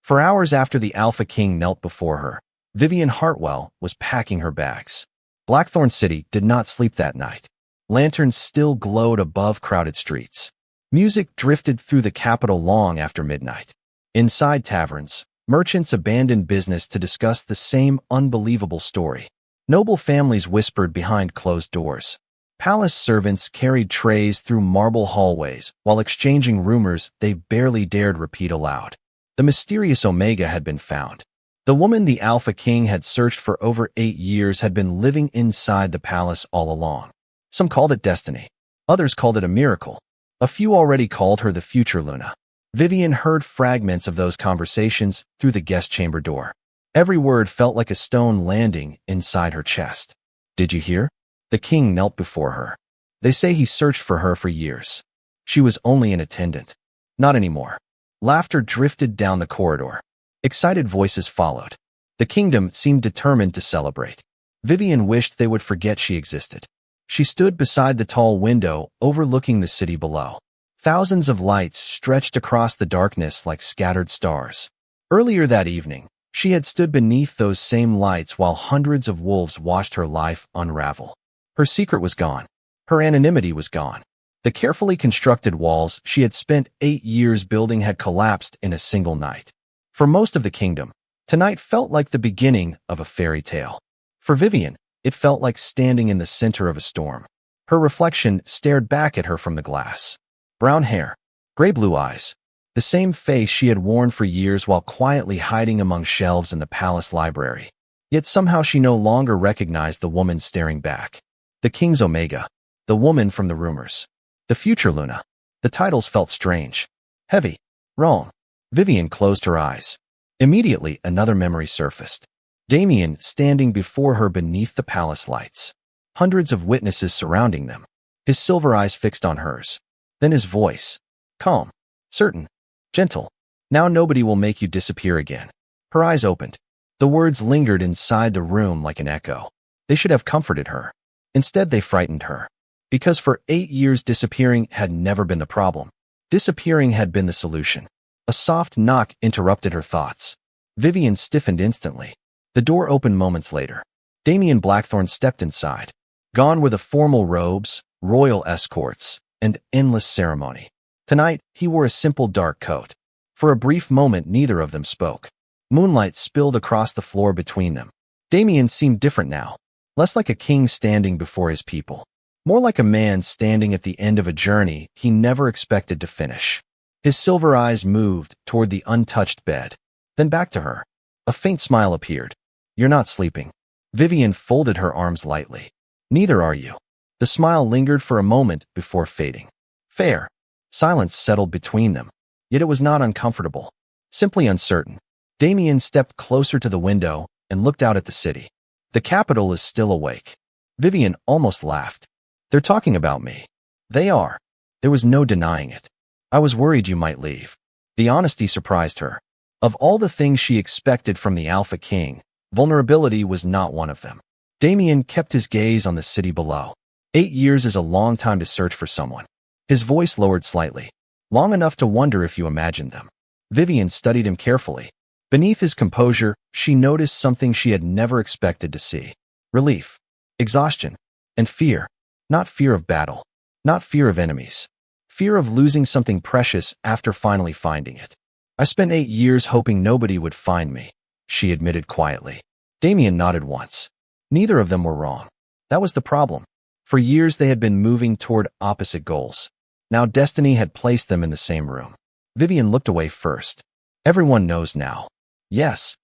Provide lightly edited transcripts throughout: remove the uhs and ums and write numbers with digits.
For hours after the Alpha King knelt before her, Vivian Hartwell was packing her bags. Blackthorn City did not sleep that night. Lanterns still glowed above crowded streets. Music drifted through the capital long after midnight. Inside taverns, merchants abandoned business to discuss the same unbelievable story. Noble families whispered behind closed doors. Palace servants carried trays through marble hallways while exchanging rumors they barely dared repeat aloud. The mysterious Omega had been found. The woman the Alpha King had searched for over 8 years had been living inside the palace all along. Some called it destiny. Others called it a miracle. A few already called her the future Luna. Vivian heard fragments of those conversations through the guest chamber door. Every word felt like a stone landing inside her chest. Did you hear? The king knelt before her. They say he searched for her for years. She was only an attendant. Not anymore. Laughter drifted down the corridor. Excited voices followed. The kingdom seemed determined to celebrate. Vivian wished they would forget she existed. She stood beside the tall window overlooking the city below. Thousands of lights stretched across the darkness like scattered stars. Earlier that evening, she had stood beneath those same lights while hundreds of wolves watched her life unravel. Her secret was gone. Her anonymity was gone. The carefully constructed walls she had spent 8 years building had collapsed in a single night. For most of the kingdom, tonight felt like the beginning of a fairy tale. For Vivian, it felt like standing in the center of a storm. Her reflection stared back at her from the glass. Brown hair, gray-blue eyes, the same face she had worn for years while quietly hiding among shelves in the palace library. Yet somehow she no longer recognized the woman staring back. The King's Omega, the woman from the rumors, the future Luna. The titles felt strange, heavy, wrong. Vivian closed her eyes. Immediately, another memory surfaced. Damien standing before her beneath the palace lights. Hundreds of witnesses surrounding them. His silver eyes fixed on hers. Then his voice. Calm, certain, gentle. Now nobody will make you disappear again. Her eyes opened. The words lingered inside the room like an echo. They should have comforted her. Instead, they frightened her. Because for 8 years, disappearing had never been the problem. Disappearing had been the solution. A soft knock interrupted her thoughts. Vivian stiffened instantly. The door opened moments later. Damien Blackthorn stepped inside. Gone were the formal robes, royal escorts, and endless ceremony. Tonight, he wore a simple dark coat. For a brief moment, neither of them spoke. Moonlight spilled across the floor between them. Damien seemed different now. Less like a king standing before his people. More like a man standing at the end of a journey he never expected to finish. His silver eyes moved toward the untouched bed, then back to her. A faint smile appeared. You're not sleeping. Vivian folded her arms lightly. Neither are you. The smile lingered for a moment before fading. Fair. Silence settled between them. Yet it was not uncomfortable. Simply uncertain. Damien stepped closer to the window and looked out at the city. The capital is still awake. Vivian almost laughed. They're talking about me. They are. There was no denying it. I was worried you might leave. The honesty surprised her. Of all the things she expected from the Alpha King, vulnerability was not one of them. Damien kept his gaze on the city below. 8 years is a long time to search for someone. His voice lowered slightly. Long enough to wonder if you imagined them. Vivian studied him carefully. Beneath his composure, she noticed something she had never expected to see. Relief, exhaustion, and fear. Not fear of battle. Not fear of enemies. Fear of losing something precious after finally finding it. I spent 8 years hoping nobody would find me, she admitted quietly. Damien nodded once. Neither of them were wrong. That was the problem. For years they had been moving toward opposite goals. Now destiny had placed them in the same room. Vivian looked away first. Everyone knows now. Yes.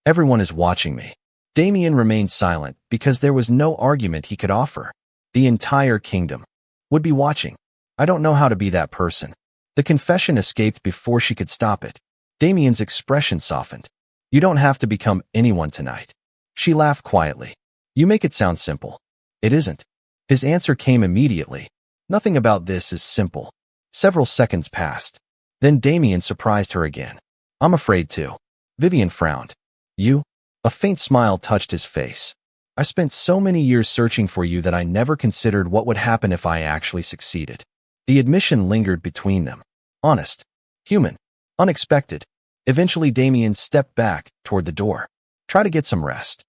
Everyone is watching me. Damien remained silent because there was no argument he could offer. The entire kingdom would be watching. I don't know how to be that person. The confession escaped before she could stop it. Damien's expression softened. You don't have to become anyone tonight. She laughed quietly. You make it sound simple. It isn't. His answer came immediately. Nothing about this is simple. Several seconds passed. Then Damien surprised her again. I'm afraid to. Vivian frowned. You? A faint smile touched his face. I spent so many years searching for you that I never considered what would happen if I actually succeeded. The admission lingered between them. Honest. Human. Unexpected. Eventually, Damien stepped back toward the door. Try to get some rest.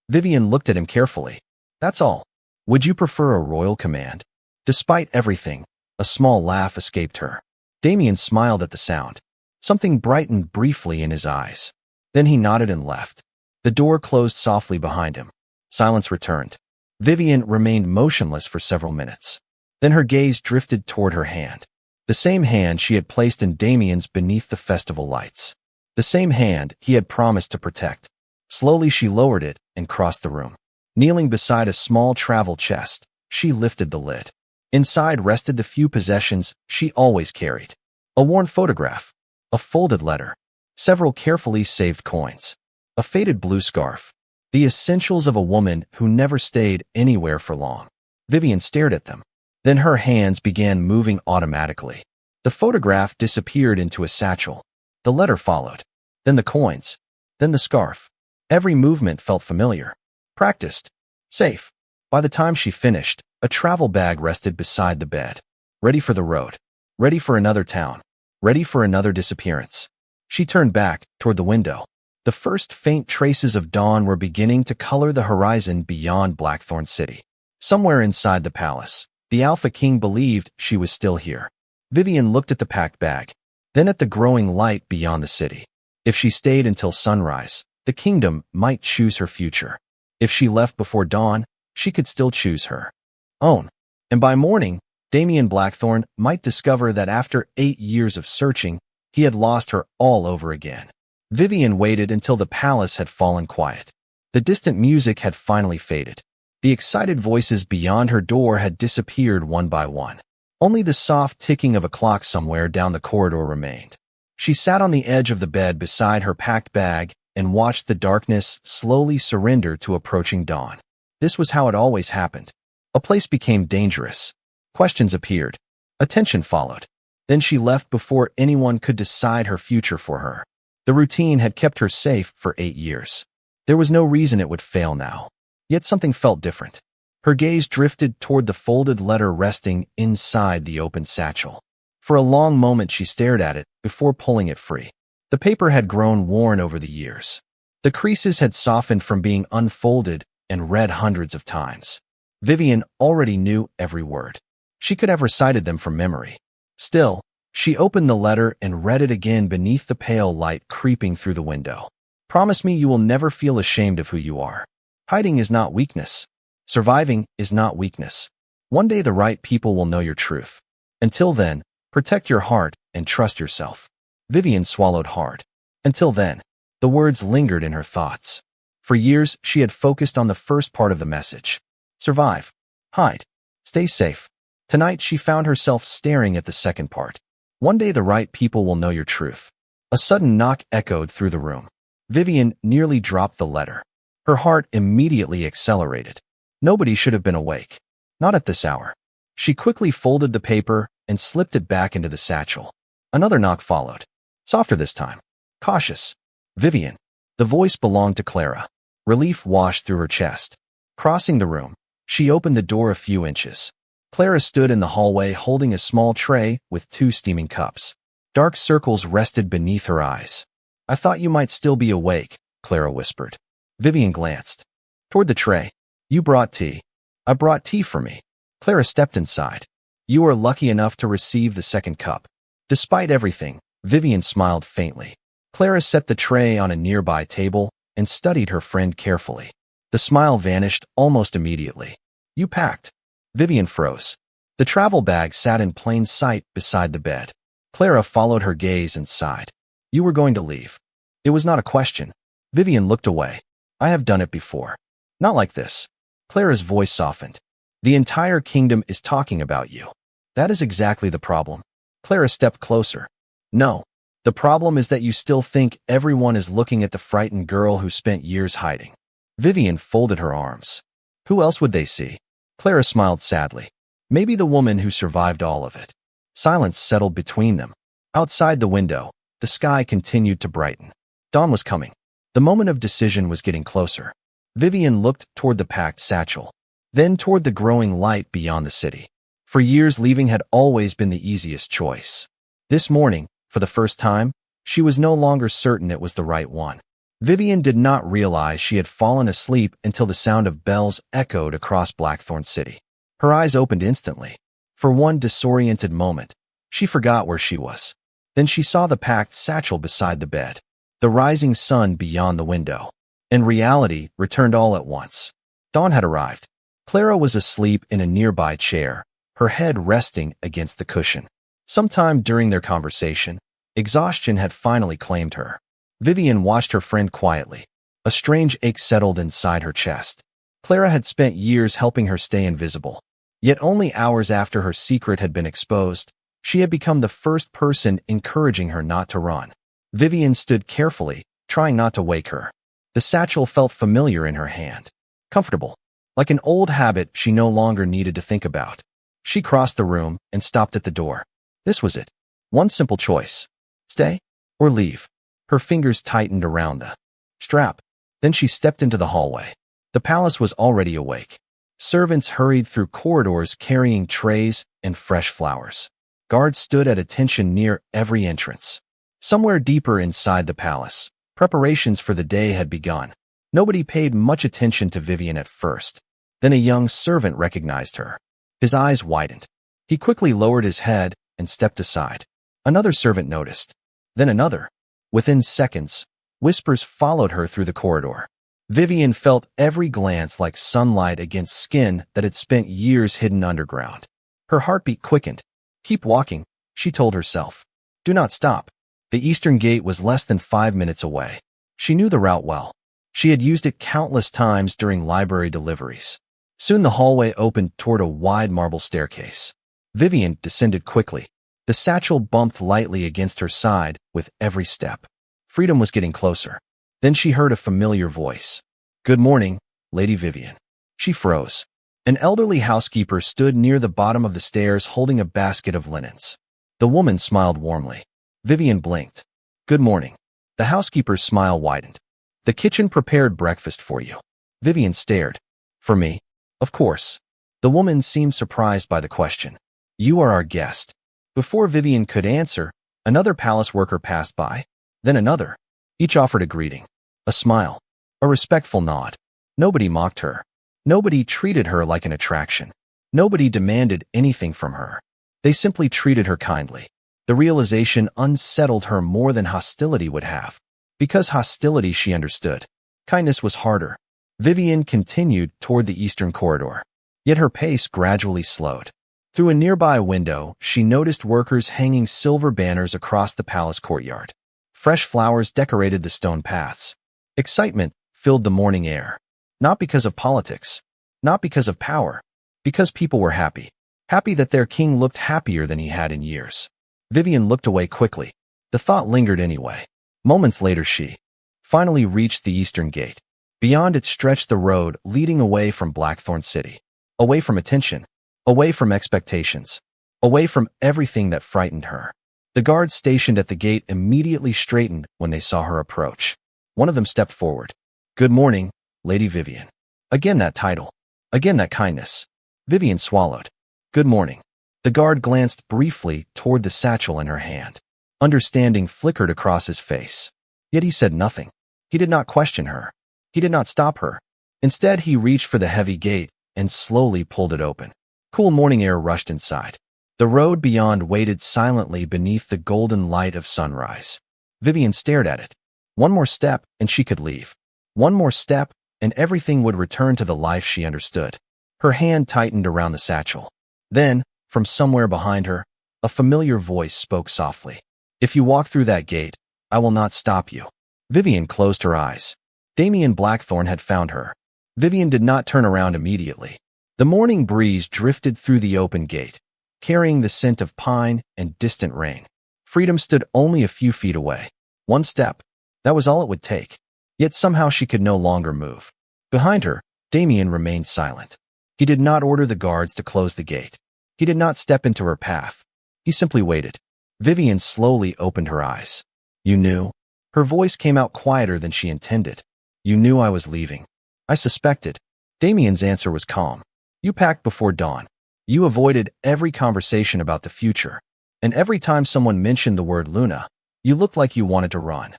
Vivian looked at him carefully. That's all. Would you prefer a royal command? Despite everything, a small laugh escaped her. Damien smiled at the sound. Something brightened briefly in his eyes. Then he nodded and left. The door closed softly behind him. Silence returned. Vivian remained motionless for several minutes. Then her gaze drifted toward her hand. The same hand she had placed in Damien's beneath the festival lights. The same hand he had promised to protect. Slowly she lowered it and crossed the room. Kneeling beside a small travel chest, she lifted the lid. Inside rested the few possessions she always carried. A worn photograph, a folded letter, several carefully saved coins, a faded blue scarf, the essentials of a woman who never stayed anywhere for long. Vivian stared at them. Then her hands began moving automatically. The photograph disappeared into a satchel. The letter followed. Then the coins. Then the scarf. Every movement felt familiar. Practiced. Safe. By the time she finished, a travel bag rested beside the bed. Ready for the road. Ready for another town. Ready for another disappearance. She turned back toward the window. The first faint traces of dawn were beginning to color the horizon beyond Blackthorn City. Somewhere inside the palace, the Alpha King believed she was still here. Vivian looked at the packed bag, then at the growing light beyond the city. If she stayed until sunrise, the kingdom might choose her future. If she left before dawn, she could still choose her own. And by morning, Damien Blackthorn might discover that after 8 years of searching, he had lost her all over again. Vivian waited until the palace had fallen quiet. The distant music had finally faded. The excited voices beyond her door had disappeared one by one. Only the soft ticking of a clock somewhere down the corridor remained. She sat on the edge of the bed beside her packed bag and watched the darkness slowly surrender to approaching dawn. This was how it always happened. A place became dangerous. Questions appeared. Attention followed. Then she left before anyone could decide her future for her. The routine had kept her safe for 8 years. There was no reason it would fail now. Yet something felt different. Her gaze drifted toward the folded letter resting inside the open satchel. For a long moment she stared at it before pulling it free. The paper had grown worn over the years. The creases had softened from being unfolded and read hundreds of times. Vivian already knew every word. She could have recited them from memory. Still, she opened the letter and read it again beneath the pale light creeping through the window. Promise me you will never feel ashamed of who you are. Hiding is not weakness. Surviving is not weakness. One day the right people will know your truth. Until then, protect your heart and trust yourself. Vivian swallowed hard. Until then, the words lingered in her thoughts. For years, she had focused on the first part of the message. Survive. Hide. Stay safe. Tonight, she found herself staring at the second part. One day the right people will know your truth. A sudden knock echoed through the room. Vivian nearly dropped the letter. Her heart immediately accelerated. Nobody should have been awake. Not at this hour. She quickly folded the paper and slipped it back into the satchel. Another knock followed. Softer this time. Cautious. Vivian. The voice belonged to Clara. Relief washed through her chest. Crossing the room, she opened the door a few inches. Clara stood in the hallway holding a small tray with 2 steaming cups. Dark circles rested beneath her eyes. I thought you might still be awake, Clara whispered. Vivian glanced toward the tray. You brought tea. I brought tea for me. Clara stepped inside. You were lucky enough to receive the second cup. Despite everything, Vivian smiled faintly. Clara set the tray on a nearby table and studied her friend carefully. The smile vanished almost immediately. You packed. Vivian froze. The travel bag sat in plain sight beside the bed. Clara followed her gaze and sighed. You were going to leave. It was not a question. Vivian looked away. I have done it before. Not like this. Clara's voice softened. The entire kingdom is talking about you. That is exactly the problem. Clara stepped closer. No. The problem is that you still think everyone is looking at the frightened girl who spent years hiding. Vivian folded her arms. Who else would they see? Clara smiled sadly. Maybe the woman who survived all of it. Silence settled between them. Outside the window, the sky continued to brighten. Dawn was coming. The moment of decision was getting closer. Vivian looked toward the packed satchel, then toward the growing light beyond the city. For years, leaving had always been the easiest choice. This morning, for the first time, She was no longer certain it was the right one. Vivian did not realize she had fallen asleep until the sound of bells echoed across Blackthorn City. Her eyes opened instantly. For one disoriented moment, she forgot where she was. Then she saw the packed satchel beside the bed, the rising sun beyond the window, and reality returned all at once. Dawn had arrived. Clara was asleep in a nearby chair, her head resting against the cushion. Sometime during their conversation, exhaustion had finally claimed her. Vivian watched her friend quietly. A strange ache settled inside her chest. Clara had spent years helping her stay invisible. Yet only hours after her secret had been exposed, she had become the first person encouraging her not to run. Vivian stood carefully, trying not to wake her. The satchel felt familiar in her hand. Comfortable. Like an old habit she no longer needed to think about. She crossed the room and stopped at the door. This was it. One simple choice. Stay or leave. Her fingers tightened around the strap. Then she stepped into the hallway. The palace was already awake. Servants hurried through corridors carrying trays and fresh flowers. Guards stood at attention near every entrance. Somewhere deeper inside the palace, preparations for the day had begun. Nobody paid much attention to Vivian at first. Then a young servant recognized her. His eyes widened. He quickly lowered his head and stepped aside. Another servant noticed. Then another. Within seconds, whispers followed her through the corridor. Vivian felt every glance like sunlight against skin that had spent years hidden underground. Her heartbeat quickened. Keep walking, she told herself. Do not stop. The eastern gate was less than 5 minutes away. She knew the route well. She had used it countless times during library deliveries. Soon the hallway opened toward a wide marble staircase. Vivian descended quickly. The satchel bumped lightly against her side with every step. Freedom was getting closer. Then she heard a familiar voice. Good morning, Lady Vivian. She froze. An elderly housekeeper stood near the bottom of the stairs holding a basket of linens. The woman smiled warmly. Vivian blinked. Good morning. The housekeeper's smile widened. The kitchen prepared breakfast for you. Vivian stared. For me? Of course. The woman seemed surprised by the question. You are our guest. Before Vivian could answer, another palace worker passed by. Then another. Each offered a greeting. A smile. A respectful nod. Nobody mocked her. Nobody treated her like an attraction. Nobody demanded anything from her. They simply treated her kindly. The realization unsettled her more than hostility would have. Because hostility she understood. Kindness was harder. Vivian continued toward the eastern corridor. Yet her pace gradually slowed. Through a nearby window, she noticed workers hanging silver banners across the palace courtyard. Fresh flowers decorated the stone paths. Excitement filled the morning air. Not because of politics. Not because of power. Because people were happy. Happy that their king looked happier than he had in years. Vivian looked away quickly. The thought lingered anyway. Moments later she finally reached the eastern gate. Beyond it stretched the road leading away from Blackthorn City. Away from attention. Away from expectations. Away from everything that frightened her. The guards stationed at the gate immediately straightened when they saw her approach. One of them stepped forward. Good morning, Lady Vivian. Again that title. Again that kindness. Vivian swallowed. Good morning. The guard glanced briefly toward the satchel in her hand. Understanding flickered across his face. Yet he said nothing. He did not question her. He did not stop her. Instead, he reached for the heavy gate and slowly pulled it open. Cool morning air rushed inside. The road beyond waited silently beneath the golden light of sunrise. Vivian stared at it. One more step, and she could leave. One more step, and everything would return to the life she understood. Her hand tightened around the satchel. Then, from somewhere behind her, a familiar voice spoke softly. If you walk through that gate, I will not stop you. Vivian closed her eyes. Damien Blackthorn had found her. Vivian did not turn around immediately. The morning breeze drifted through the open gate, carrying the scent of pine and distant rain. Freedom stood only a few feet away. One step. That was all it would take. Yet somehow she could no longer move. Behind her, Damien remained silent. He did not order the guards to close the gate. He did not step into her path. He simply waited. Vivian slowly opened her eyes. You knew? Her voice came out quieter than she intended. You knew I was leaving. I suspected. Damien's answer was calm. You packed before dawn. You avoided every conversation about the future. And every time someone mentioned the word Luna, You looked like you wanted to run.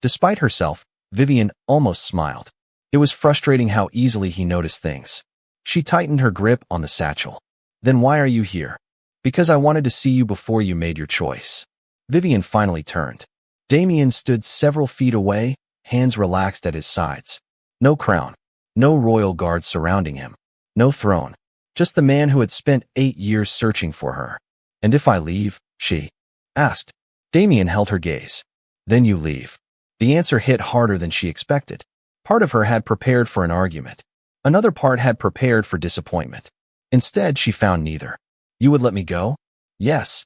Despite herself, Vivian almost smiled. It was frustrating how easily he noticed things. She tightened her grip on the satchel. Then why are you here? Because I wanted to see you before you made your choice. Vivian finally turned. Damien stood several feet away, hands relaxed at his sides. No crown. No royal guards surrounding him. No throne. Just the man who had spent 8 years searching for her. And if I leave? She asked. Damien held her gaze. Then you leave. The answer hit harder than she expected. Part of her had prepared for an argument. Another part had prepared for disappointment. Instead, she found neither. You would let me go? Yes.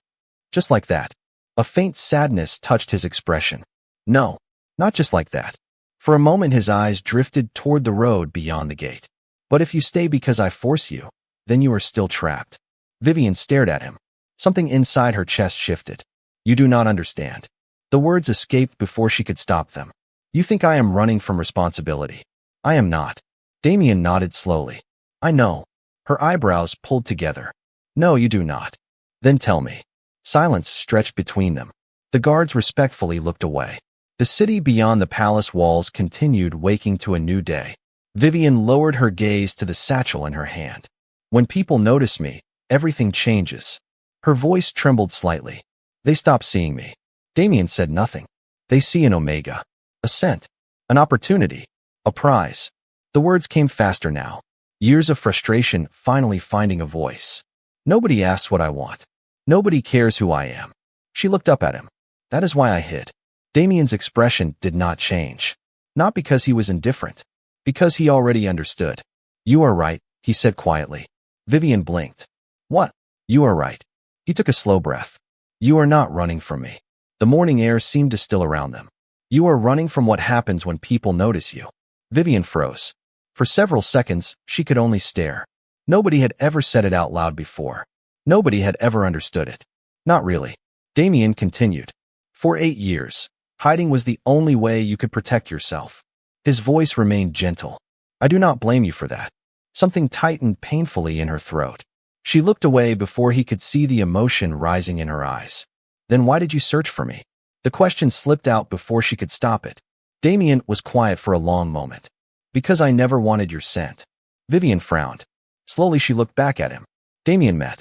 Just like that. A faint sadness touched his expression. No, not just like that. For a moment his eyes drifted toward the road beyond the gate. But if you stay because I force you, then you are still trapped. Vivian stared at him. Something inside her chest shifted. You do not understand. The words escaped before she could stop them. You think I am running from responsibility. I am not. Damien nodded slowly. I know. Her eyebrows pulled together. No, you do not. Then tell me. Silence stretched between them. The guards respectfully looked away. The city beyond the palace walls continued waking to a new day. Vivian lowered her gaze to the satchel in her hand. When people notice me, everything changes. Her voice trembled slightly. They stop seeing me. Damien said nothing. They see an omega. A scent. An opportunity. A prize. The words came faster now. Years of frustration finally finding a voice. Nobody asks what I want. Nobody cares who I am. She looked up at him. That is why I hid. Damien's expression did not change. Not because he was indifferent. Because he already understood. You are right, he said quietly. Vivian blinked. What? You are right. He took a slow breath. You are not running from me. The morning air seemed to still around them. You are running from what happens when people notice you. Vivian froze. For several seconds, she could only stare. Nobody had ever said it out loud before. Nobody had ever understood it. Not really. Damien continued. For 8 years, hiding was the only way you could protect yourself. His voice remained gentle. I do not blame you for that. Something tightened painfully in her throat. She looked away before he could see the emotion rising in her eyes. Then why did you search for me? The question slipped out before she could stop it. Damien was quiet for a long moment. Because I never wanted your scent. Vivian frowned. Slowly she looked back at him. Damien met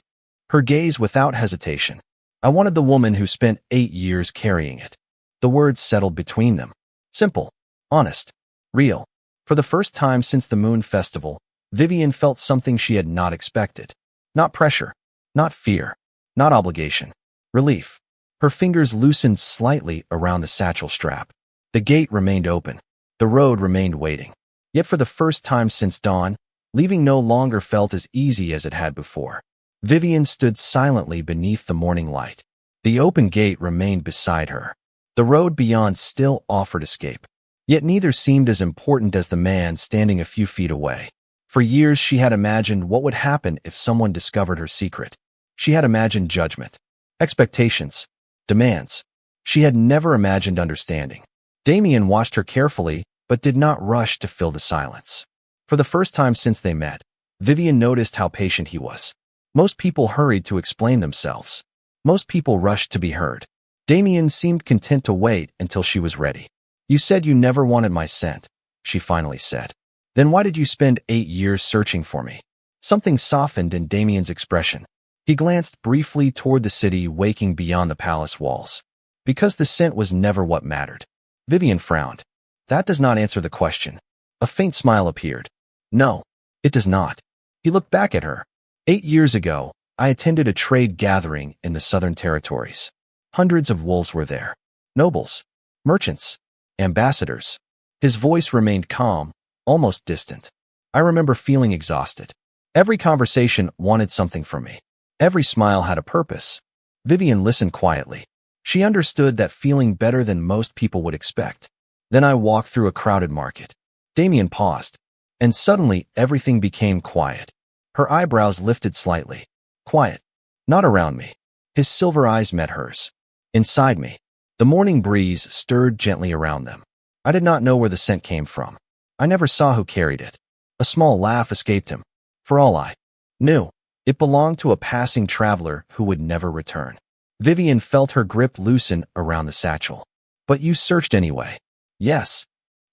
her gaze without hesitation. I wanted the woman who spent 8 years carrying it. The words settled between them. Simple. Honest. Real. For the first time since the Moon Festival, Vivian felt something she had not expected. Not pressure. Not fear. Not obligation. Relief. Her fingers loosened slightly around the satchel strap. The gate remained open. The road remained waiting. Yet for the first time since dawn, leaving no longer felt as easy as it had before. Vivian stood silently beneath the morning light. The open gate remained beside her. The road beyond still offered escape. Yet neither seemed as important as the man standing a few feet away. For years she had imagined what would happen if someone discovered her secret. She had imagined judgment, expectations, demands. She had never imagined understanding. Damien watched her carefully, but did not rush to fill the silence. For the first time since they met, Vivian noticed how patient he was. Most people hurried to explain themselves. Most people rushed to be heard. Damien seemed content to wait until she was ready. You said you never wanted my scent, she finally said. Then why did you spend 8 years searching for me? Something softened in Damien's expression. He glanced briefly toward the city waking beyond the palace walls. Because the scent was never what mattered. Vivian frowned. That does not answer the question. A faint smile appeared. No, it does not. He looked back at her. 8 years ago, I attended a trade gathering in the Southern Territories. Hundreds of wolves were there. Nobles, merchants, ambassadors. His voice remained calm, almost distant. I remember feeling exhausted. Every conversation wanted something from me. Every smile had a purpose. Vivian listened quietly. She understood that feeling better than most people would expect. Then I walked through a crowded market. Damien paused, and suddenly everything became quiet. Her eyebrows lifted slightly. Quiet. Not around me. His silver eyes met hers. Inside me. The morning breeze stirred gently around them. I did not know where the scent came from. I never saw who carried it. A small laugh escaped him. For all I knew, it belonged to a passing traveler who would never return. Vivian felt her grip loosen around the satchel. But you searched anyway. Yes.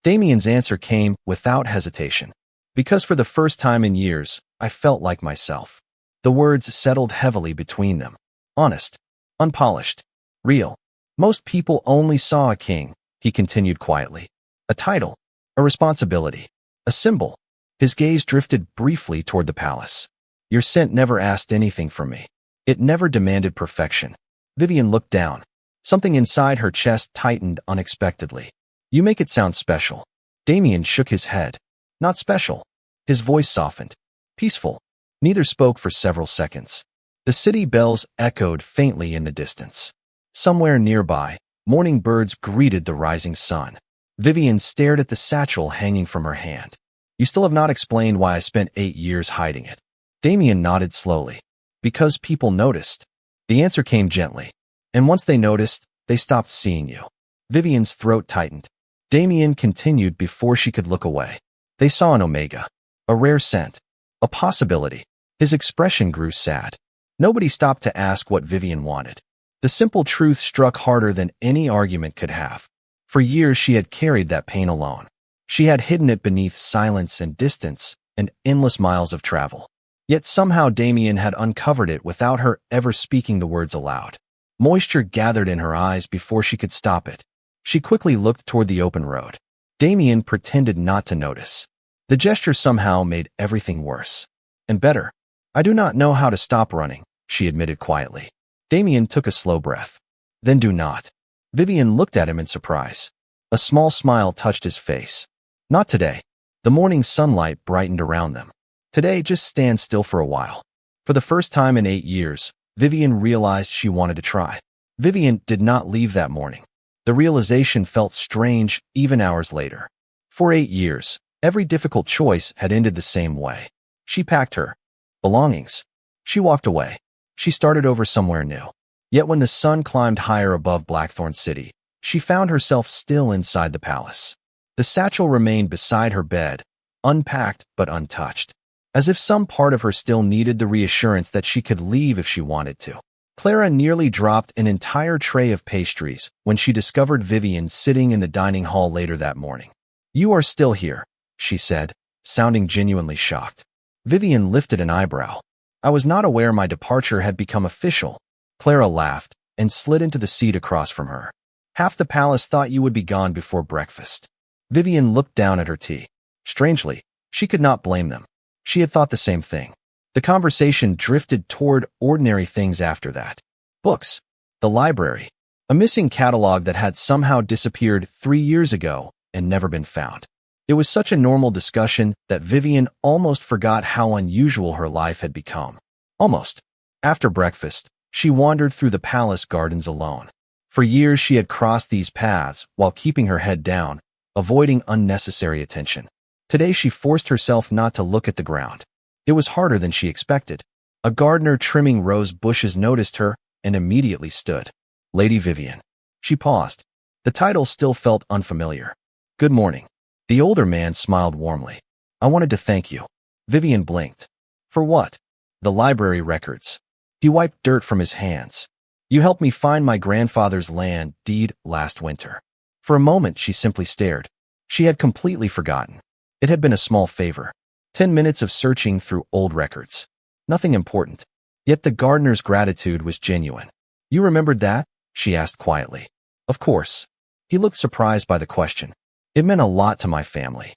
Damien's answer came without hesitation. Because for the first time in years, I felt like myself. The words settled heavily between them. Honest. Unpolished. Real. Most people only saw a king, he continued quietly. A title. A responsibility. A symbol. His gaze drifted briefly toward the palace. Your scent never asked anything from me. It never demanded perfection. Vivian looked down. Something inside her chest tightened unexpectedly. You make it sound special. Damien shook his head. Not special. His voice softened. Peaceful. Neither spoke for several seconds. The city bells echoed faintly in the distance. Somewhere nearby, morning birds greeted the rising sun. Vivian stared at the satchel hanging from her hand. You still have not explained why I spent 8 years hiding it. Damien nodded slowly. Because people noticed. The answer came gently. And once they noticed, they stopped seeing you. Vivian's throat tightened. Damien continued before she could look away. They saw an omega. A rare scent. A possibility. His expression grew sad. Nobody stopped to ask what Vivian wanted. The simple truth struck harder than any argument could have. For years she had carried that pain alone. She had hidden it beneath silence and distance and endless miles of travel. Yet somehow Damien had uncovered it without her ever speaking the words aloud. Moisture gathered in her eyes before she could stop it. She quickly looked toward the open road. Damien pretended not to notice. The gesture somehow made everything worse. And better. I do not know how to stop running, she admitted quietly. Damien took a slow breath. Then do not. Vivian looked at him in surprise. A small smile touched his face. Not today. The morning sunlight brightened around them. Today, just stand still for a while. For the first time in 8 years, Vivian realized she wanted to try. Vivian did not leave that morning. The realization felt strange even hours later. For 8 years, every difficult choice had ended the same way. She packed her belongings. She walked away. She started over somewhere new. Yet when the sun climbed higher above Blackthorn City, she found herself still inside the palace. The satchel remained beside her bed, unpacked but untouched, as if some part of her still needed the reassurance that she could leave if she wanted to. Clara nearly dropped an entire tray of pastries when she discovered Vivian sitting in the dining hall later that morning. You are still here, she said, sounding genuinely shocked. Vivian lifted an eyebrow. I was not aware my departure had become official. Clara laughed and slid into the seat across from her. Half the palace thought you would be gone before breakfast. Vivian looked down at her tea. Strangely, she could not blame them. She had thought the same thing. The conversation drifted toward ordinary things after that. Books. The library. A missing catalog that had somehow disappeared 3 years ago and never been found. It was such a normal discussion that Vivian almost forgot how unusual her life had become. Almost. After breakfast, she wandered through the palace gardens alone. For years she had crossed these paths while keeping her head down, avoiding unnecessary attention. Today she forced herself not to look at the ground. It was harder than she expected. A gardener trimming rose bushes noticed her and immediately stood. Lady Vivian. She paused. The title still felt unfamiliar. Good morning. The older man smiled warmly. I wanted to thank you. Vivian blinked. For what? The library records. He wiped dirt from his hands. You helped me find my grandfather's land deed last winter. For a moment she simply stared. She had completely forgotten. It had been a small favor. 10 minutes of searching through old records. Nothing important. Yet the gardener's gratitude was genuine. You remembered that? She asked quietly. Of course. He looked surprised by the question. It meant a lot to my family.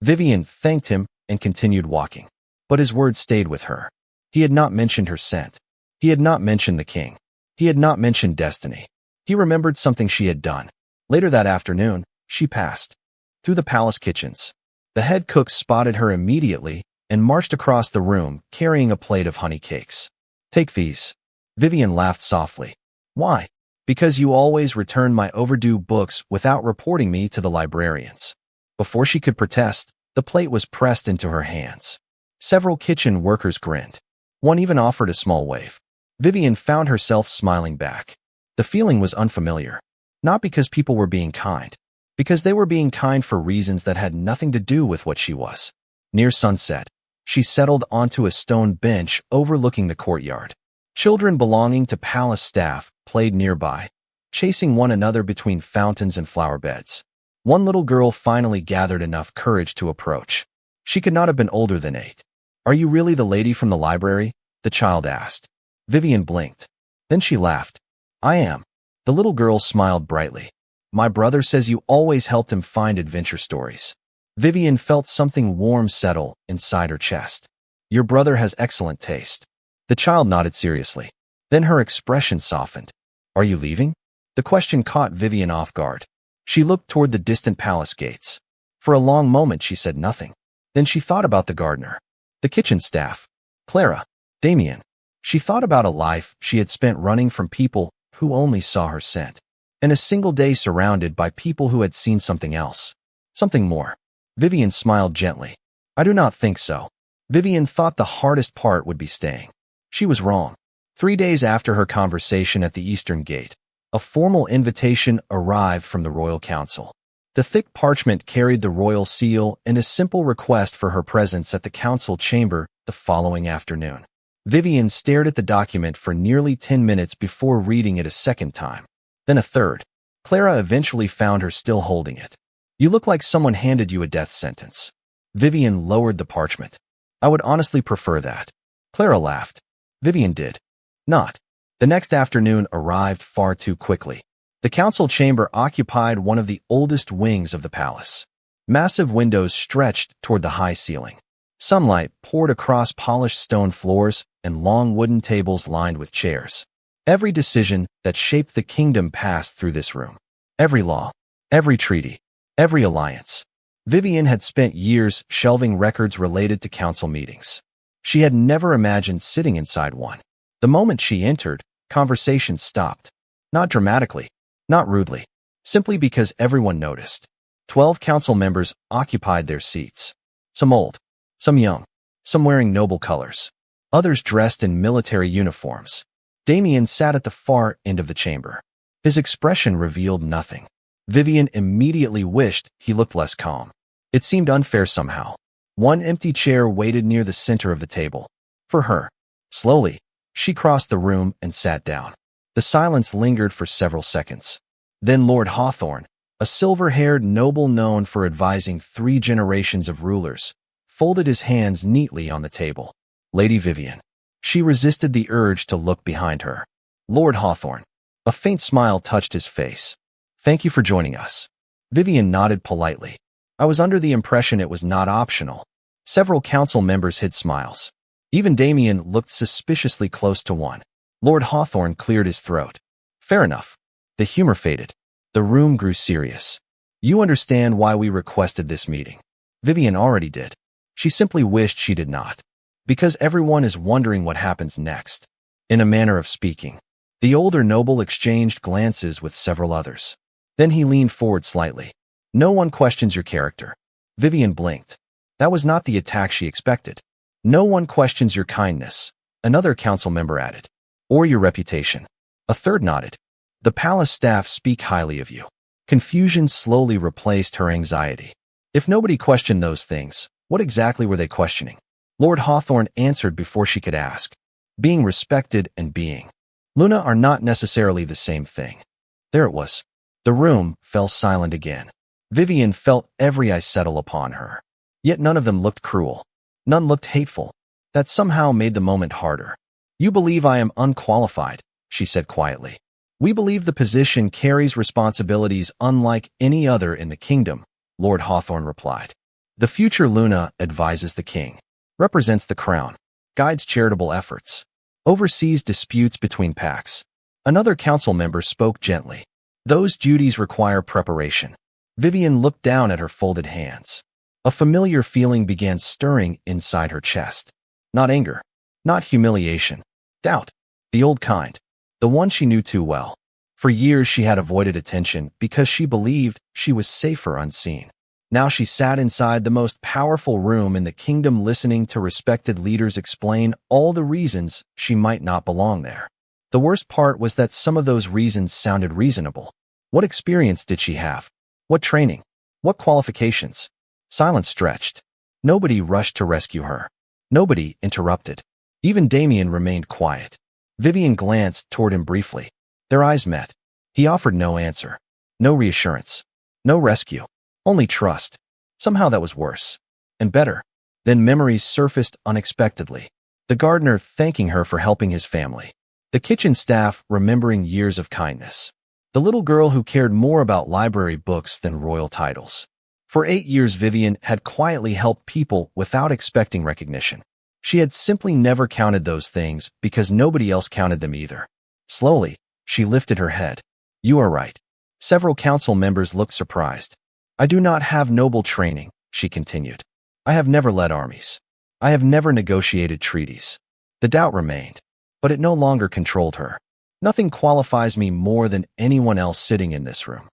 Vivian thanked him and continued walking. But his words stayed with her. He had not mentioned her scent. He had not mentioned the king. He had not mentioned destiny. He remembered something she had done. Later that afternoon, she passed through the palace kitchens. The head cook spotted her immediately and marched across the room carrying a plate of honey cakes. Take these. Vivian laughed softly. Why? Because you always return my overdue books without reporting me to the librarians. Before she could protest, the plate was pressed into her hands. Several kitchen workers grinned. One even offered a small wave. Vivian found herself smiling back. The feeling was unfamiliar. Not because people were being kind. Because they were being kind for reasons that had nothing to do with what she was. Near sunset, she settled onto a stone bench overlooking the courtyard. Children belonging to palace staff played nearby, chasing one another between fountains and flower beds. One little girl finally gathered enough courage to approach. She could not have been older than 8. "Are you really the lady from the library?" the child asked. Vivian blinked. Then she laughed. "I am." The little girl smiled brightly. "My brother says you always helped him find adventure stories." Vivian felt something warm settle inside her chest. "Your brother has excellent taste." The child nodded seriously. Then her expression softened. "Are you leaving?" The question caught Vivian off guard. She looked toward the distant palace gates. For a long moment she said nothing. Then she thought about the gardener, the kitchen staff, Clara, Damien. She thought about a life she had spent running from people who only saw her scent, and a single day surrounded by people who had seen something else, something more. Vivian smiled gently. "I do not think so." Vivian thought the hardest part would be staying. She was wrong. 3 days after her conversation at the Eastern Gate, a formal invitation arrived from the Royal Council. The thick parchment carried the royal seal and a simple request for her presence at the council chamber the following afternoon. Vivian stared at the document for nearly 10 minutes before reading it a second time, then a third. Clara eventually found her still holding it. "You look like someone handed you a death sentence." Vivian lowered the parchment. "I would honestly prefer that." Clara laughed. Vivian did not. The next afternoon arrived far too quickly. The council chamber occupied one of the oldest wings of the palace. Massive windows stretched toward the high ceiling. Sunlight poured across polished stone floors and long wooden tables lined with chairs. Every decision that shaped the kingdom passed through this room. Every law, every treaty, every alliance. Vivian had spent years shelving records related to council meetings. She had never imagined sitting inside one. The moment she entered, conversation stopped. Not dramatically, not rudely, simply because everyone noticed. 12 council members occupied their seats. Some old, some young, some wearing noble colors, others dressed in military uniforms. Damien sat at the far end of the chamber. His expression revealed nothing. Vivian immediately wished he looked less calm. It seemed unfair somehow. One empty chair waited near the center of the table. For her. Slowly, she crossed the room and sat down. The silence lingered for several seconds. Then Lord Hawthorne, a silver-haired noble known for advising 3 generations of rulers, folded his hands neatly on the table. "Lady Vivian." She resisted the urge to look behind her. "Lord Hawthorne." A faint smile touched his face. "Thank you for joining us." Vivian nodded politely. "I was under the impression it was not optional." Several council members hid smiles. Even Damien looked suspiciously close to one. Lord Hawthorne cleared his throat. "Fair enough." The humor faded. The room grew serious. "You understand why we requested this meeting." Vivian already did. She simply wished she did not. "Because everyone is wondering what happens next." In a manner of speaking. The older noble exchanged glances with several others. Then he leaned forward slightly. "No one questions your character." Vivian blinked. That was not the attack she expected. "No one questions your kindness," another council member added. "Or your reputation." A third nodded. "The palace staff speak highly of you." Confusion slowly replaced her anxiety. If nobody questioned those things, what exactly were they questioning? Lord Hawthorne answered before she could ask. "Being respected and being Luna are not necessarily the same thing." There it was. The room fell silent again. Vivian felt every eye settle upon her. Yet none of them looked cruel. None looked hateful. That somehow made the moment harder. "You believe I am unqualified," she said quietly. "We believe the position carries responsibilities unlike any other in the kingdom," Lord Hawthorne replied. "The future Luna advises the king, represents the crown, guides charitable efforts, oversees disputes between pacts." Another council member spoke gently. "Those duties require preparation." Vivian looked down at her folded hands. A familiar feeling began stirring inside her chest. Not anger, not humiliation, doubt. The old kind. The one she knew too well. For years she had avoided attention because she believed she was safer unseen. Now she sat inside the most powerful room in the kingdom listening to respected leaders explain all the reasons she might not belong there. The worst part was that some of those reasons sounded reasonable. What experience did she have? What training? What qualifications? Silence stretched. Nobody rushed to rescue her. Nobody interrupted. Even Damien remained quiet. Vivian glanced toward him briefly. Their eyes met. He offered no answer. No reassurance. No rescue. Only trust. Somehow that was worse. And better. Then memories surfaced unexpectedly. The gardener thanking her for helping his family. The kitchen staff remembering years of kindness. The little girl who cared more about library books than royal titles. For 8 years, Vivian had quietly helped people without expecting recognition. She had simply never counted those things because nobody else counted them either. Slowly, she lifted her head. You are right. Several council members looked surprised. I do not have noble training, she continued. I have never led armies. I have never negotiated treaties. The doubt remained, but it no longer controlled her. Nothing qualifies me more than anyone else sitting in this room.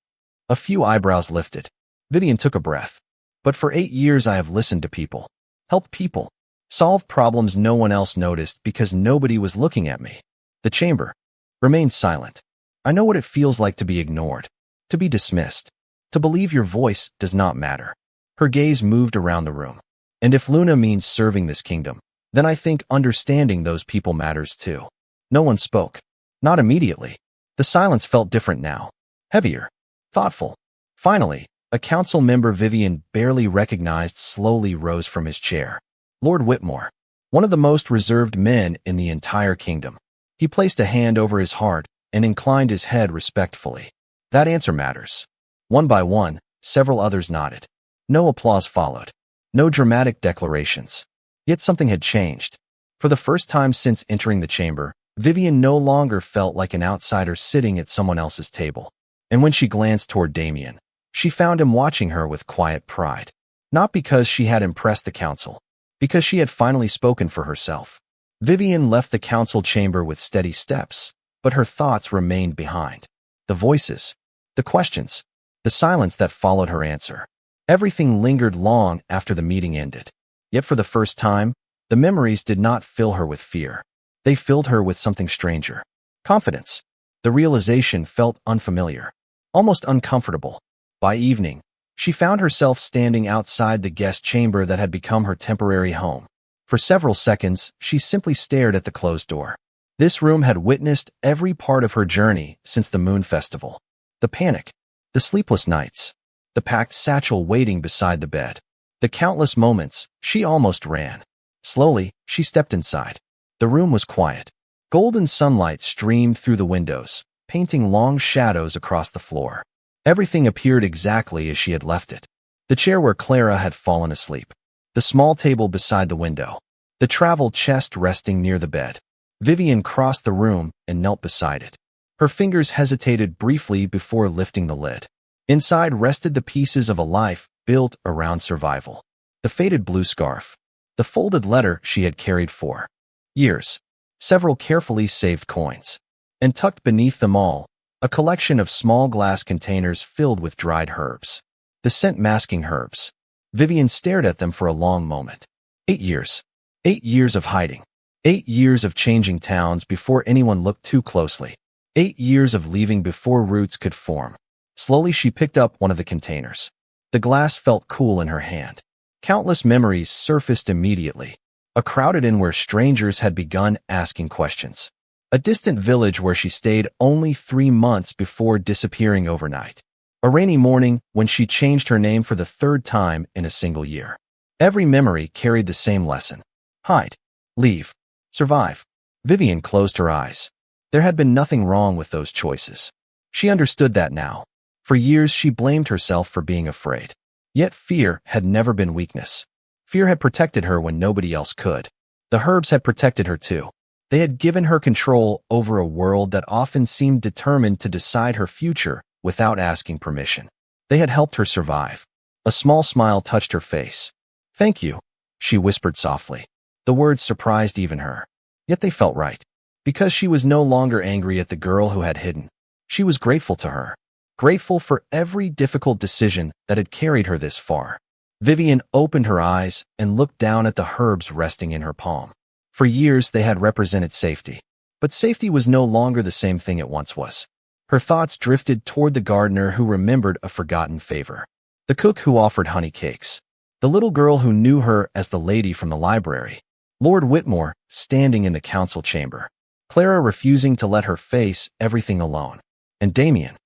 A few eyebrows lifted. Vivian took a breath. But for 8 years I have listened to people, helped people, solved problems no one else noticed because nobody was looking at me. The chamber remained silent. I know what it feels like to be ignored, to be dismissed, to believe your voice does not matter. Her gaze moved around the room. And if Luna means serving this kingdom, then I think understanding those people matters too. No one spoke. Not immediately. The silence felt different now. Heavier. Thoughtful. Finally, a council member Vivian barely recognized slowly rose from his chair. Lord Whitmore, one of the most reserved men in the entire kingdom. He placed a hand over his heart and inclined his head respectfully. That answer matters. One by one, several others nodded. No applause followed. No dramatic declarations. Yet something had changed. For the first time since entering the chamber, Vivian no longer felt like an outsider sitting at someone else's table. And when she glanced toward Damien, she found him watching her with quiet pride. Not because she had impressed the council, because she had finally spoken for herself. Vivian left the council chamber with steady steps, but her thoughts remained behind. The voices, the questions, the silence that followed her answer. Everything lingered long after the meeting ended. Yet for the first time, the memories did not fill her with fear. They filled her with something stranger. Confidence. The realization felt unfamiliar, almost uncomfortable. By evening, she found herself standing outside the guest chamber that had become her temporary home. For several seconds, she simply stared at the closed door. This room had witnessed every part of her journey since the Moon Festival. The panic, the sleepless nights, the packed satchel waiting beside the bed. The countless moments, she almost ran. Slowly, she stepped inside. The room was quiet. Golden sunlight streamed through the windows, painting long shadows across the floor. Everything appeared exactly as she had left it. The chair where Clara had fallen asleep. The small table beside the window. The travel chest resting near the bed. Vivian crossed the room and knelt beside it. Her fingers hesitated briefly before lifting the lid. Inside rested the pieces of a life built around survival. The faded blue scarf. The folded letter she had carried for years. Several carefully saved coins. And tucked beneath them all, a collection of small glass containers filled with dried herbs. The scent masking herbs. Vivian stared at them for a long moment. 8 years. 8 years of hiding. 8 years of changing towns before anyone looked too closely. 8 years of leaving before roots could form. Slowly she picked up one of the containers. The glass felt cool in her hand. Countless memories surfaced immediately. A crowded inn where strangers had begun asking questions. A distant village where she stayed only 3 months before disappearing overnight. A rainy morning when she changed her name for the 3rd time in a single year. Every memory carried the same lesson. Hide. Leave. Survive. Vivian closed her eyes. There had been nothing wrong with those choices. She understood that now. For years she blamed herself for being afraid. Yet fear had never been weakness. Fear had protected her when nobody else could. The herbs had protected her too. They had given her control over a world that often seemed determined to decide her future without asking permission. They had helped her survive. A small smile touched her face. "Thank you," she whispered softly. The words surprised even her. Yet they felt right. Because she was no longer angry at the girl who had hidden. She was grateful to her. Grateful for every difficult decision that had carried her this far. Vivian opened her eyes and looked down at the herbs resting in her palm. For years they had represented safety. But safety was no longer the same thing it once was. Her thoughts drifted toward the gardener who remembered a forgotten favor. The cook who offered honey cakes. The little girl who knew her as the lady from the library. Lord Whitmore, standing in the council chamber. Clara refusing to let her face everything alone. And Damien,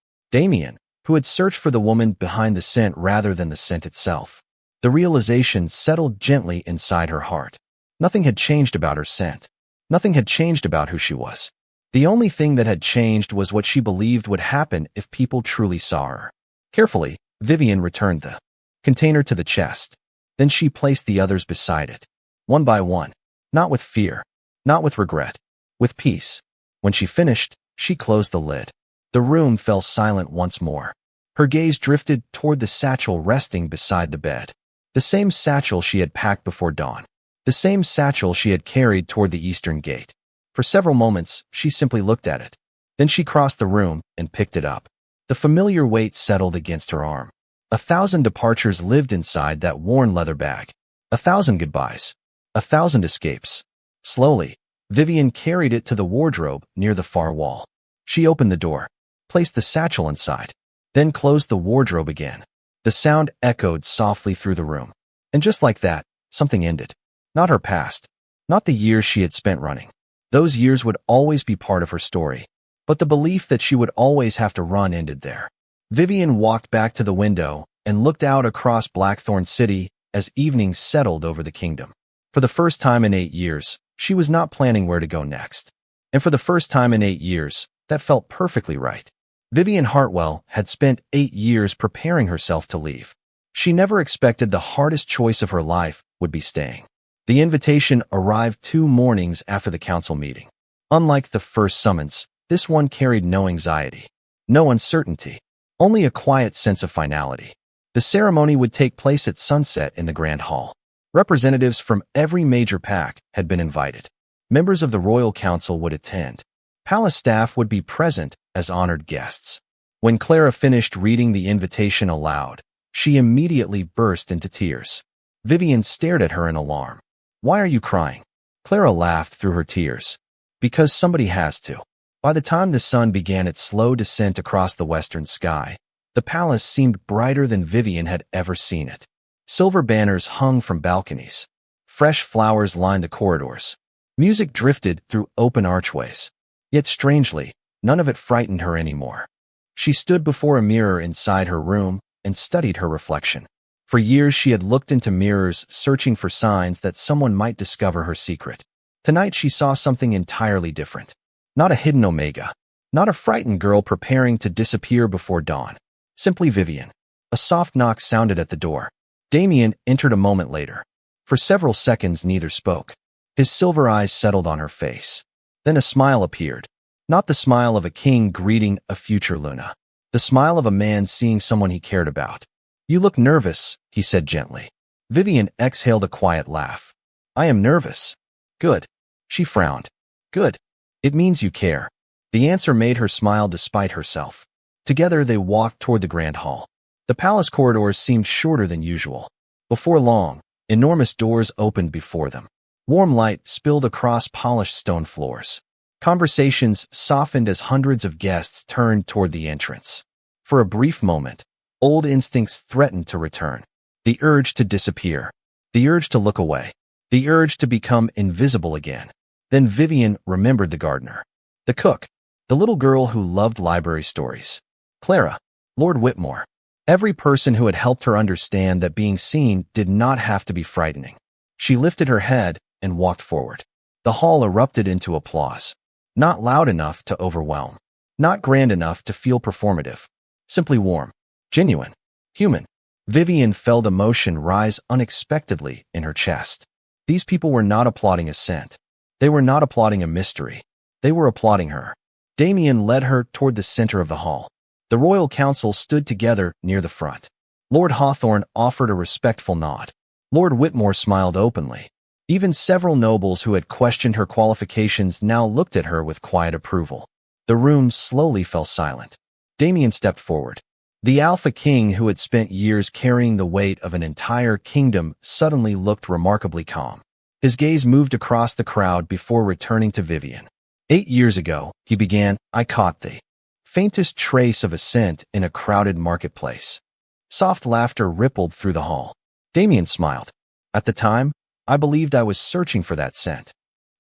who had searched for the woman behind the scent rather than the scent itself. The realization settled gently inside her heart. Nothing had changed about her scent. Nothing had changed about who she was. The only thing that had changed was what she believed would happen if people truly saw her. Carefully, Vivian returned the container to the chest. Then she placed the others beside it, one by one, not with fear, not with regret, with peace. When she finished, she closed the lid. The room fell silent once more. Her gaze drifted toward the satchel resting beside the bed. The same satchel she had packed before dawn. The same satchel she had carried toward the eastern gate. For several moments, she simply looked at it. Then she crossed the room and picked it up. The familiar weight settled against her arm. 1,000 departures lived inside that worn leather bag. 1,000 goodbyes. 1,000 escapes. Slowly, Vivian carried it to the wardrobe near the far wall. She opened the door, placed the satchel inside, then closed the wardrobe again. The sound echoed softly through the room. And just like that, something ended. Not her past. Not the years she had spent running. Those years would always be part of her story. But the belief that she would always have to run ended there. Vivian walked back to the window and looked out across Blackthorn City as evening settled over the kingdom. For the first time in 8 years, she was not planning where to go next. And for the first time in 8 years, that felt perfectly right. Vivian Hartwell had spent 8 years preparing herself to leave. She never expected the hardest choice of her life would be staying. The invitation arrived 2 mornings after the council meeting. Unlike the first summons, this one carried no anxiety, no uncertainty, only a quiet sense of finality. The ceremony would take place at sunset in the Grand Hall. Representatives from every major pack had been invited. Members of the Royal Council would attend. Palace staff would be present as honored guests. When Clara finished reading the invitation aloud, she immediately burst into tears. Vivian stared at her in alarm. "Why are you crying?" Clara laughed through her tears. "Because somebody has to." By the time the sun began its slow descent across the western sky, the palace seemed brighter than Vivian had ever seen it. Silver banners hung from balconies. Fresh flowers lined the corridors. Music drifted through open archways. Yet strangely, none of it frightened her anymore. She stood before a mirror inside her room and studied her reflection. For years she had looked into mirrors searching for signs that someone might discover her secret. Tonight she saw something entirely different. Not a hidden Omega. Not a frightened girl preparing to disappear before dawn. Simply Vivian. A soft knock sounded at the door. Damien entered a moment later. For several seconds neither spoke. His silver eyes settled on her face. Then a smile appeared. Not the smile of a king greeting a future Luna. The smile of a man seeing someone he cared about. "You look nervous," he said gently. Vivian exhaled a quiet laugh. "I am nervous." "Good." She frowned. "Good. It means you care." The answer made her smile despite herself. Together they walked toward the Grand Hall. The palace corridors seemed shorter than usual. Before long, enormous doors opened before them. Warm light spilled across polished stone floors. Conversations softened as hundreds of guests turned toward the entrance. For a brief moment, old instincts threatened to return. The urge to disappear. The urge to look away. The urge to become invisible again. Then Vivian remembered the gardener. The cook. The little girl who loved library stories. Clara. Lord Whitmore. Every person who had helped her understand that being seen did not have to be frightening. She lifted her head and walked forward. The hall erupted into applause. Not loud enough to overwhelm. Not grand enough to feel performative. Simply warm. Genuine. Human. Vivian felt emotion rise unexpectedly in her chest. These people were not applauding a scent. They were not applauding a mystery. They were applauding her. Damien led her toward the center of the hall. The Royal Council stood together near the front. Lord Hawthorne offered a respectful nod. Lord Whitmore smiled openly. Even several nobles who had questioned her qualifications now looked at her with quiet approval. The room slowly fell silent. Damien stepped forward. The Alpha King, who had spent years carrying the weight of an entire kingdom, suddenly looked remarkably calm. His gaze moved across the crowd before returning to Vivian. 8 years ago, he began, I caught the faintest trace of a scent in a crowded marketplace. Soft laughter rippled through the hall. Damien smiled. At the time, I believed I was searching for that scent.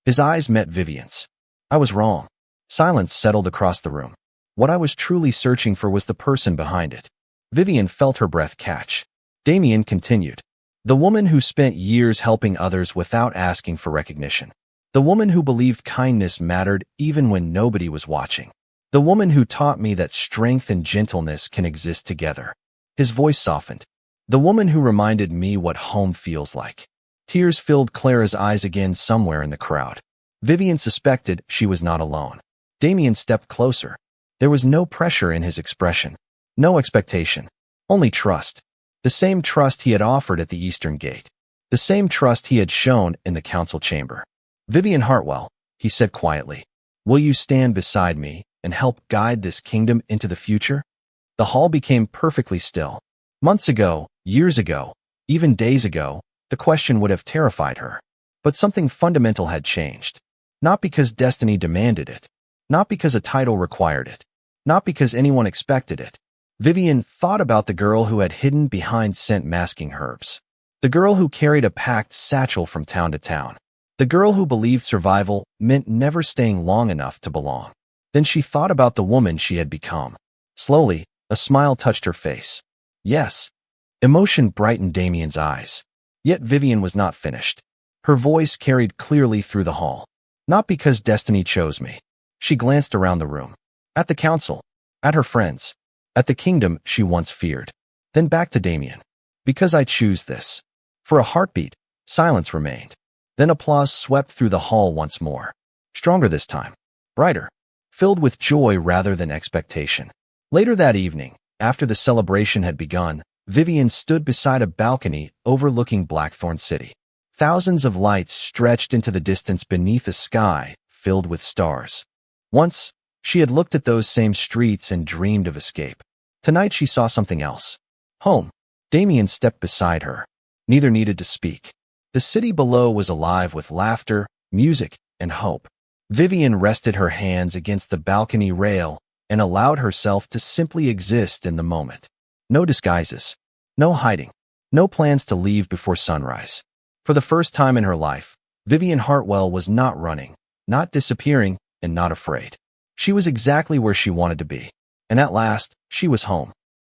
His eyes met Vivian's. I was wrong. Silence settled across the room. What I was truly searching for was the person behind it. Vivian felt her breath catch. Damien continued. The woman who spent years helping others without asking for recognition. The woman who believed kindness mattered even when nobody was watching. The woman who taught me that strength and gentleness can exist together. His voice softened. The woman who reminded me what home feels like. Tears filled Clara's eyes again somewhere in the crowd. Vivian suspected she was not alone. Damien stepped closer. There was no pressure in his expression. No expectation. Only trust. The same trust he had offered at the Eastern Gate. The same trust he had shown in the council chamber. Vivian Hartwell, he said quietly, will you stand beside me and help guide this kingdom into the future? The hall became perfectly still. Months ago, years ago, even days ago, the question would have terrified her. But something fundamental had changed. Not because destiny demanded it. Not because a title required it. Not because anyone expected it. Vivian thought about the girl who had hidden behind scent-masking herbs. The girl who carried a packed satchel from town to town. The girl who believed survival meant never staying long enough to belong. Then she thought about the woman she had become. Slowly, a smile touched her face. Yes. Emotion brightened Damien's eyes. Yet Vivian was not finished. Her voice carried clearly through the hall. Not because destiny chose me. She glanced around the room. At the council. At her friends. At the kingdom she once feared. Then back to Damien. Because I choose this. For a heartbeat, silence remained. Then applause swept through the hall once more. Stronger this time. Brighter. Filled with joy rather than expectation. Later that evening, after the celebration had begun, Vivian stood beside a balcony overlooking Blackthorn City. Thousands of lights stretched into the distance beneath a sky filled with stars. Once, she had looked at those same streets and dreamed of escape. Tonight she saw something else. Home. Damien stepped beside her. Neither needed to speak. The city below was alive with laughter, music, and hope. Vivian rested her hands against the balcony rail and allowed herself to simply exist in the moment. No disguises. No hiding. No plans to leave before sunrise. For the first time in her life, Vivian Hartwell was not running, not disappearing, and not afraid. She was exactly where she wanted to be. And at last, she was home.